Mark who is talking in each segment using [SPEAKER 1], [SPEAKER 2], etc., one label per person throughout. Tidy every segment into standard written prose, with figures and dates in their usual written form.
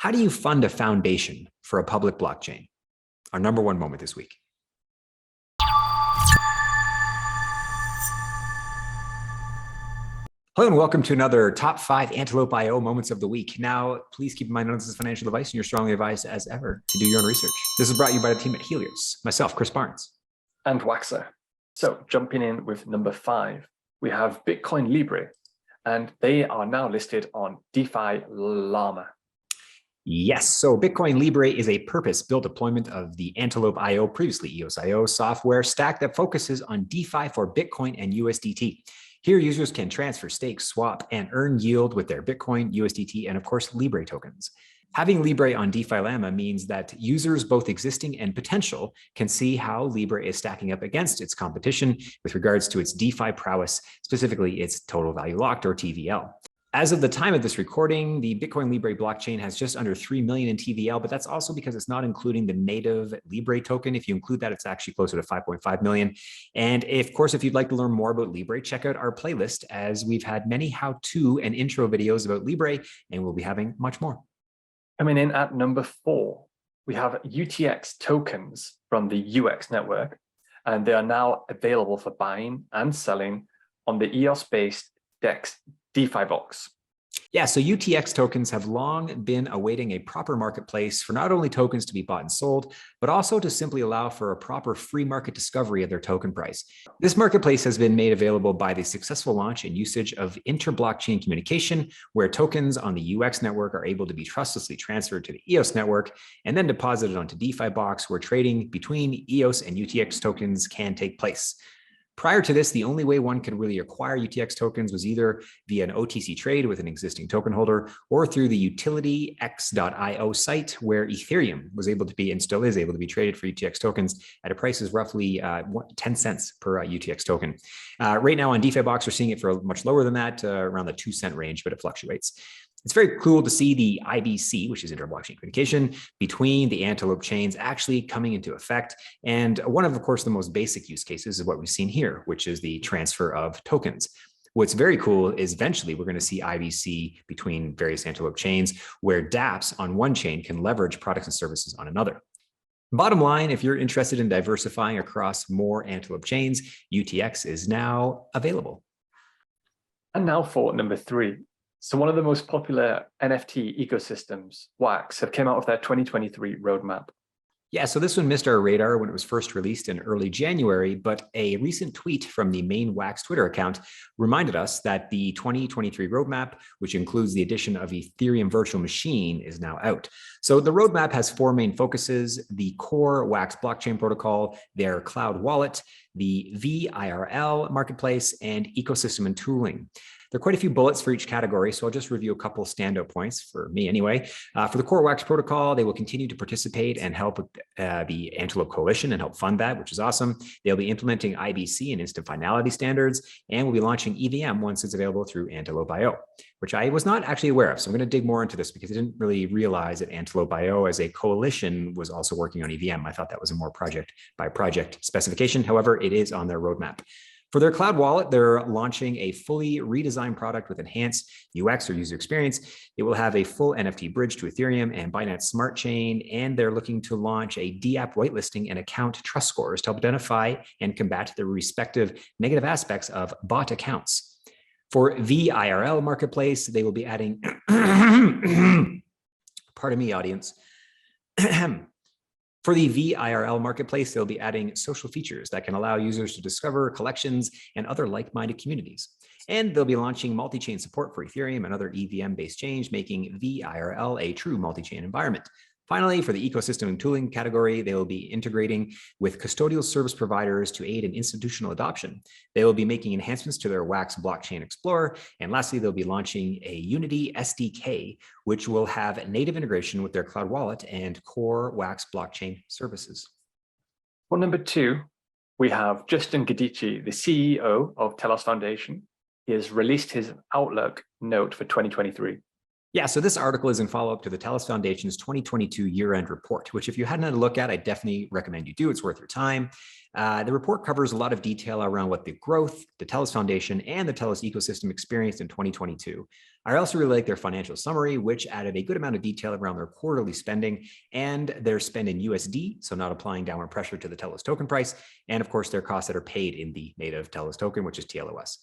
[SPEAKER 1] How do you fund a foundation for a public blockchain? Our number one moment this week. Hello and welcome to another top 5 AntelopeIO moments of the week. Now, please keep in mind, none of this is financial advice and you're strongly advised as ever to do your own research. This is brought to you by the team at Helios, myself, Chris Barnes.
[SPEAKER 2] And Waxer. So jumping in with number 5, we have Bitcoin Libre, and they are now listed on DeFi Llama.
[SPEAKER 1] Yes, so Bitcoin Libre is a purpose-built deployment of the AntelopeIO, previously EOSIO, software stack that focuses on DeFi for Bitcoin and USDT. Here, users can transfer, stake, swap, and earn yield with their Bitcoin, USDT, and of course, Libre tokens. Having Libre on DeFi Llama means that users, both existing and potential, can see how Libre is stacking up against its competition with regards to its DeFi prowess, specifically its total value locked, or TVL. As of the time of this recording, the Bitcoin Libre blockchain has just under 3 million in TVL, but that's also because it's not including the native Libre token. If you include that, it's actually closer to 5.5 million. And of course, if you'd like to learn more about Libre, check out our playlist, as we've had many how-to and intro videos about Libre, and we'll be having much more.
[SPEAKER 2] Coming in at number 4, we have UTX Tokens from the UX network, and they are now available for buying and selling on the EOS-based DEX Defibox.
[SPEAKER 1] Yeah, so UTX tokens have long been awaiting a proper marketplace for not only tokens to be bought and sold, but also to simply allow for a proper free market discovery of their token price. This marketplace has been made available by the successful launch and usage of inter-blockchain communication, where tokens on the UX network are able to be trustlessly transferred to the EOS network and then deposited onto Defibox, where trading between EOS and UTX tokens can take place. Prior to this, the only way one could really acquire UTX tokens was either via an OTC trade with an existing token holder or through the UtilityX.io site, where Ethereum was able to be and still is able to be traded for UTX tokens at a price of roughly 10 cents per UTX token. Right now on Defibox, we're seeing it for much lower than that, around the 2-cent range, but it fluctuates. It's very cool to see the IBC, which is inter-blockchain communication, between the Antelope chains actually coming into effect. And one of course, the most basic use cases is what we've seen here, which is the transfer of tokens. What's very cool is eventually we're going to see IBC between various Antelope chains, where dApps on one chain can leverage products and services on another. Bottom line, if you're interested in diversifying across more Antelope chains, UTX is now available.
[SPEAKER 2] And now for number 3. So one of the most popular NFT ecosystems, Wax, have come out with their 2023 roadmap.
[SPEAKER 1] Yeah, so this one missed our radar when it was first released in early January, but a recent tweet from the main Wax Twitter account reminded us that the 2023 roadmap, which includes the addition of Ethereum Virtual Machine, is now out. So the roadmap has 4 main focuses: the core Wax blockchain protocol, their cloud wallet, the VIRL marketplace, and ecosystem and tooling. There are quite a few bullets for each category, so I'll just review a couple standout points for me anyway. For the core Wax protocol, they will continue to participate and help the Antelope Coalition and help fund that, which is awesome. They'll be implementing IBC and instant finality standards, and we'll be launching EVM once it's available through AntelopeIO, which I was not actually aware of. So I'm going to dig more into this because I didn't really realize that AntelopeIO as a coalition was also working on EVM. I thought that was a more project by project specification. However, it is on their roadmap. For their cloud wallet, they're launching a fully redesigned product with enhanced UX or user experience. It will have a full NFT bridge to Ethereum and Binance Smart Chain, and they're looking to launch a DApp whitelisting and account trust scores to help identify and combat the respective negative aspects of bot accounts. For VIRL Marketplace, they will be adding, pardon me, audience. For the VIRL marketplace, they'll be adding social features that can allow users to discover collections and other like-minded communities. And they'll be launching multi-chain support for Ethereum and other EVM-based chains, making VIRL a true multi-chain environment. Finally, for the ecosystem and tooling category, they will be integrating with custodial service providers to aid in institutional adoption. They will be making enhancements to their Wax Blockchain Explorer. And lastly, they'll be launching a Unity SDK, which will have native integration with their cloud wallet and core Wax blockchain services.
[SPEAKER 2] Well, number 2, we have Justin Gadici, the CEO of Telos Foundation. He has released his Outlook note for 2023.
[SPEAKER 1] Yeah, so this article is in follow-up to the Telos Foundation's 2022 year-end report, which if you hadn't had a look at, I definitely recommend you do. It's worth your time. The report covers a lot of detail around what the growth, the Telos Foundation, and the Telos ecosystem experienced in 2022. I also really like their financial summary, which added a good amount of detail around their quarterly spending and their spend in USD, so not applying downward pressure to the Telos token price, and of course their costs that are paid in the native Telos token, which is TLOS.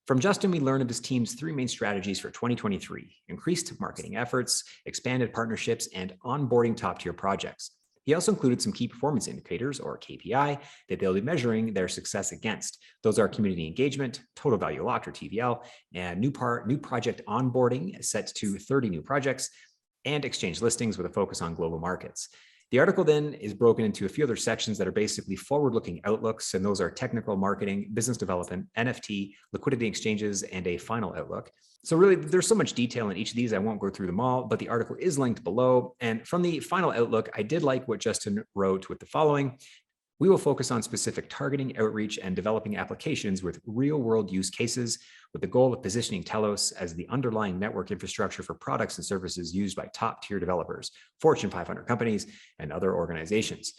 [SPEAKER 1] From Justin, we learned of his team's three main strategies for 2023: increased marketing efforts, expanded partnerships, and onboarding top-tier projects. He also included some key performance indicators, or KPI, that they'll be measuring their success against. Those are community engagement, total value locked, or TVL, and new project onboarding set to 30 new projects, and exchange listings with a focus on global markets. The article then is broken into a few other sections that are basically forward-looking outlooks, and those are technical, marketing, business development, NFT, liquidity exchanges, and a final outlook. So really, there's so much detail in each of these, I won't go through them all, but the article is linked below. And from the final outlook, I did like what Justin wrote with the following: we will focus on specific targeting, outreach, and developing applications with real-world use cases, with the goal of positioning Telos as the underlying network infrastructure for products and services used by top-tier developers, Fortune 500 companies, and other organizations.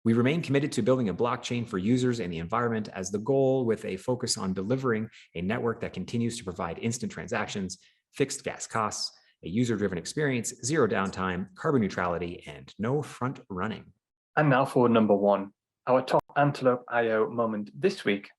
[SPEAKER 1] We remain committed to building a blockchain for users and the environment as the goal, with a focus on delivering a network that continues to provide instant transactions, fixed gas costs, a user-driven experience, zero downtime, carbon neutrality, and no front running.
[SPEAKER 2] And now for number one. Our top AntelopeIO moment this week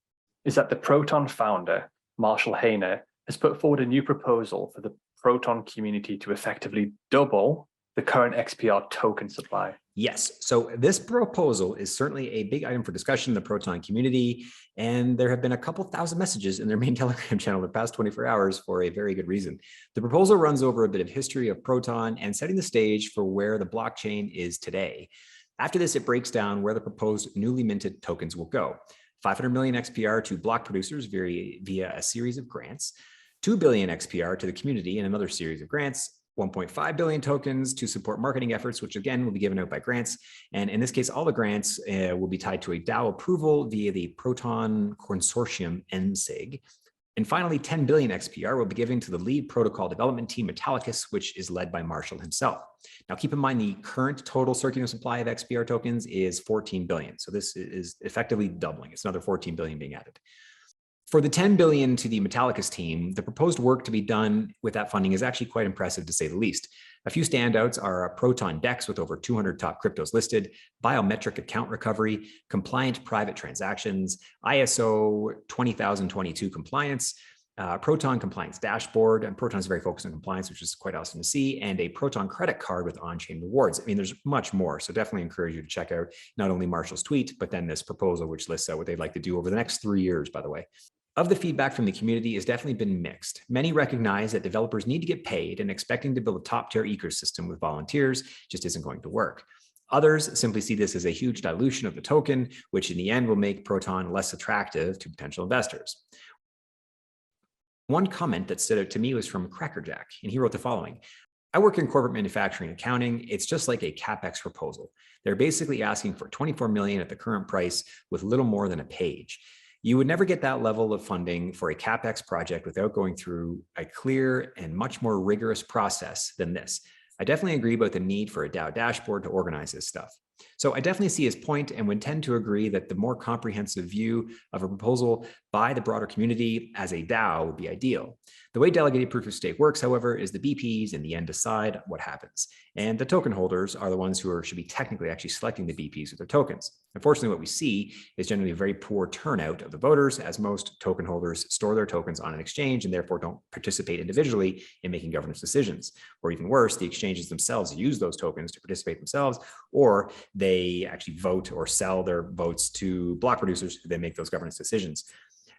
[SPEAKER 2] is that the Proton founder, Marshall Hayner, has put forward a new proposal for the Proton community to effectively double the current XPR token supply.
[SPEAKER 1] Yes, so this proposal is certainly a big item for discussion in the Proton community, and there have been a couple thousand messages in their main Telegram channel the past 24 hours for a very good reason. The proposal runs over a bit of history of Proton and setting the stage for where the blockchain is today. After this, it breaks down where the proposed newly minted tokens will go. 500 million XPR to block producers via a series of grants, 2 billion XPR to the community in another series of grants, 1.5 billion tokens to support marketing efforts, which again will be given out by grants. And in this case, all the grants will be tied to a DAO approval via the Proton Consortium NSIG. And finally, 10 billion XPR will be given to the lead protocol development team, Metallicus, which is led by Marshall himself. Now, keep in mind the current total circulating supply of XPR tokens is 14 billion. So this is effectively doubling. It's another 14 billion being added. For the 10 billion to the Metallicus team, the proposed work to be done with that funding is actually quite impressive, to say the least. A few standouts are a Proton DEX with over 200 top cryptos listed, biometric account recovery, compliant private transactions, ISO 20022 compliance, Proton compliance dashboard, and Proton is very focused on compliance, which is quite awesome to see, and a Proton credit card with on-chain rewards. I mean, there's much more, so definitely encourage you to check out not only Marshall's tweet, but then this proposal, which lists out what they'd like to do over the next 3 years, by the way. Of the feedback from the community has definitely been mixed. Many recognize that developers need to get paid, and expecting to build a top-tier ecosystem with volunteers just isn't going to work. Others simply see this as a huge dilution of the token, which in the end will make Proton less attractive to potential investors. One comment that stood out to me was from Crackerjack, and he wrote the following: I work in corporate manufacturing and accounting. It's just like a CapEx proposal. They're basically asking for 24 million at the current price with little more than a page. You would never get that level of funding for a CapEx project without going through a clear and much more rigorous process than this. I definitely agree about the need for a DAO dashboard to organize this stuff. So I definitely see his point and would tend to agree that the more comprehensive view of a proposal by the broader community as a DAO would be ideal. The way delegated proof of stake works, however, is the BPs in the end decide what happens. And the token holders are the ones who should be technically actually selecting the BPs with their tokens. Unfortunately, what we see is generally a very poor turnout of the voters, as most token holders store their tokens on an exchange and therefore don't participate individually in making governance decisions. Or even worse, the exchanges themselves use those tokens to participate themselves, or they actually vote or sell their votes to block producers who then make those governance decisions.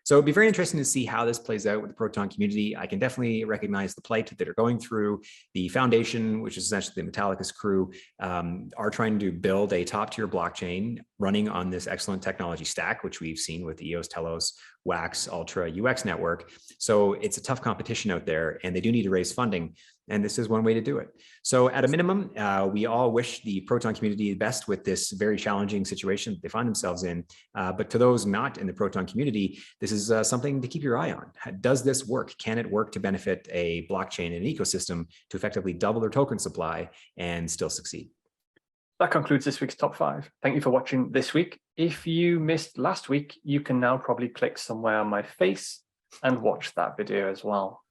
[SPEAKER 1] So it'd be very interesting to see how this plays out with the Proton community. I can definitely recognize the plight that they're going through. The foundation, which is essentially the Metallicus crew, are trying to build a top-tier blockchain running on this excellent technology stack, which we've seen with the EOS, Telos, Wax, Ultra, UX network. So it's a tough competition out there, and they do need to raise funding. And this is one way to do it. So at a minimum, we all wish the Proton community the best with this very challenging situation that they find themselves in. But to those not in the Proton community, this is something to keep your eye on. Does this work? Can it work to benefit a blockchain and an ecosystem to effectively double their token supply and still succeed?
[SPEAKER 2] That concludes this week's top 5. Thank you for watching this week. If you missed last week, you can now probably click somewhere on my face and watch that video as well.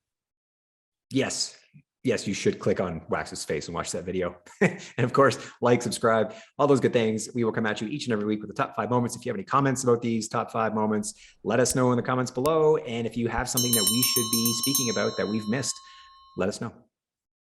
[SPEAKER 1] Yes. Yes, you should click on Wax's face and watch that video. And of course, like, subscribe, all those good things. We will come at you each and every week with the top 5 moments. If you have any comments about these top 5 moments, let us know in the comments below. And if you have something that we should be speaking about that we've missed, let us know.